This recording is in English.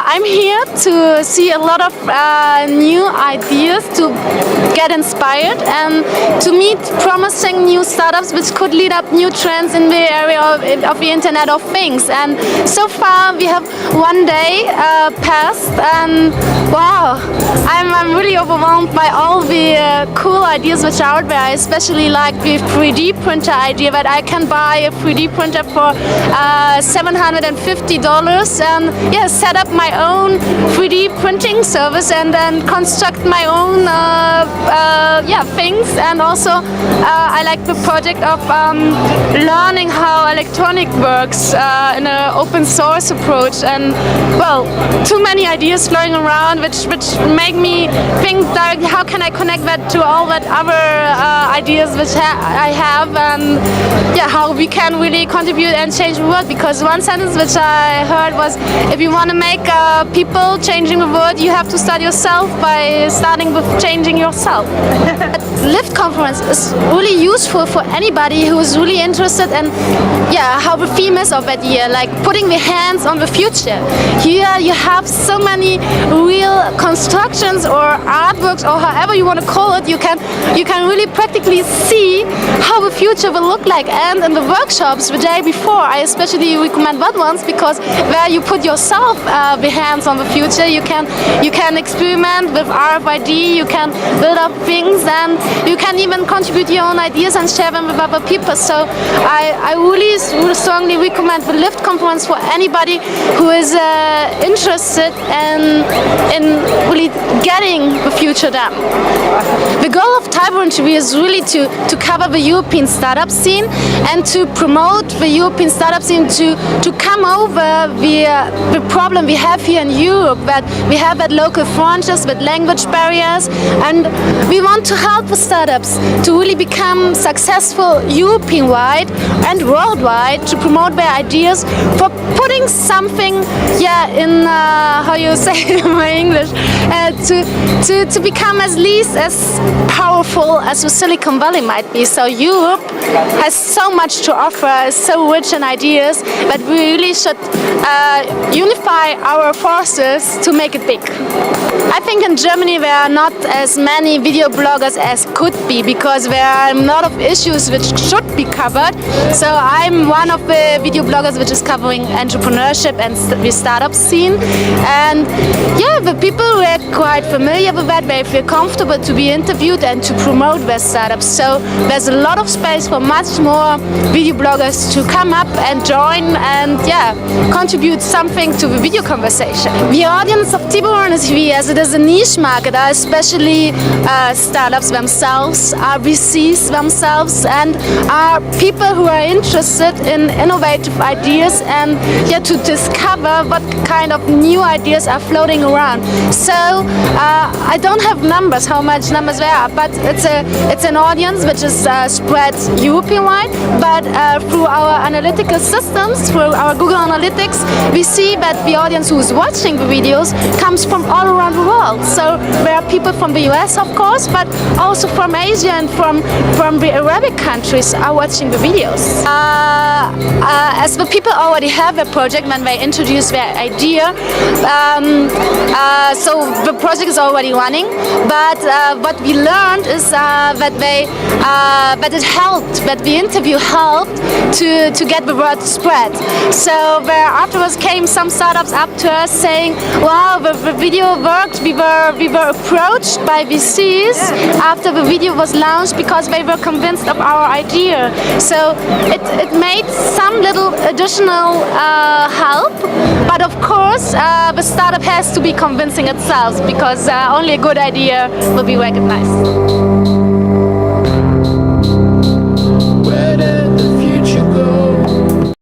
I'm here to see a lot of new ideas, to get inspired and to meet promising new startups which could lead up new trends in the area of the Internet of Things. And so far we have one day passed, and wow, I'm really overwhelmed by all the cool ideas which are out there. I especially like the 3D printer idea, that I can buy a 3D printer for $750 and set up my own 3D printing service and then construct my own things. And also I like the project of learning how electronic works in an open source approach. And well, too many ideas flowing around which make me think that how can I connect that to all that other ideas which I have, and how we can really contribute and change the world. Because one sentence which I heard was, if you want to make people changing the world, you have to start yourself by starting with changing yourself. Lift conference is really useful for anybody who is really interested in how the theme is of that year, like putting the hands on the future. Here you have so many real constructions or artworks, or however you want to call it. You can really practically see how the future will look like. And in the workshops the day before, I especially recommend that ones, because where you put yourself the hands on the future, you can experiment with RFID, you can build up things, and you can even contribute your own ideas and share them with other people. So I really strongly recommend the Lift conference for anybody who is interested in really getting the future done. The goal of Taibo Interview is really to cover the European startup scene and to promote the European startup scene, to come over the problem we have here in Europe, that we have at local frontiers with language barriers, and we want to help the startups to really become successful European-wide and worldwide, to promote their ideas, for putting something in how you say it in my English, to become at least as powerful as the Silicon Valley might be. So Europe has so much to offer, is so rich in ideas, that we really should unify our forces to make it big. I think in Germany there are not as many video bloggers as could be, because there are a lot of issues which should be covered. So I'm one of the video bloggers which is covering entrepreneurship and the startup scene. And the people who are quite familiar with that, they feel comfortable to be interviewed and to promote their startups. So there's a lot of space for much more video bloggers to come up and join and contribute something to the video conversation. The audience of Tiburon is here, as it is a niche market, especially startups themselves, RVCs themselves, and are people who are interested in innovative ideas and to discover what kind of new ideas are floating around. So I don't have numbers, how much numbers there are, but it's an audience which is spread European-wide, but through our analytical systems, through our Google Analytics, we see that the audience who is watching the videos comes from all around the world. So there are people from the US, of course, but also from Asia and from the Arabic countries are watching the videos. As the people already have a project when they introduce their idea, so the project is already running, but what we learned is that it helped, that the interview helped to get the word spread. So there afterwards came some startups up to us saying, wow, the video worked. We were approached by VCs after the video was launched because they were convinced of our idea. So it made some little additional help, but of course the startup has to be convincing itself, because only a good idea will be recognized.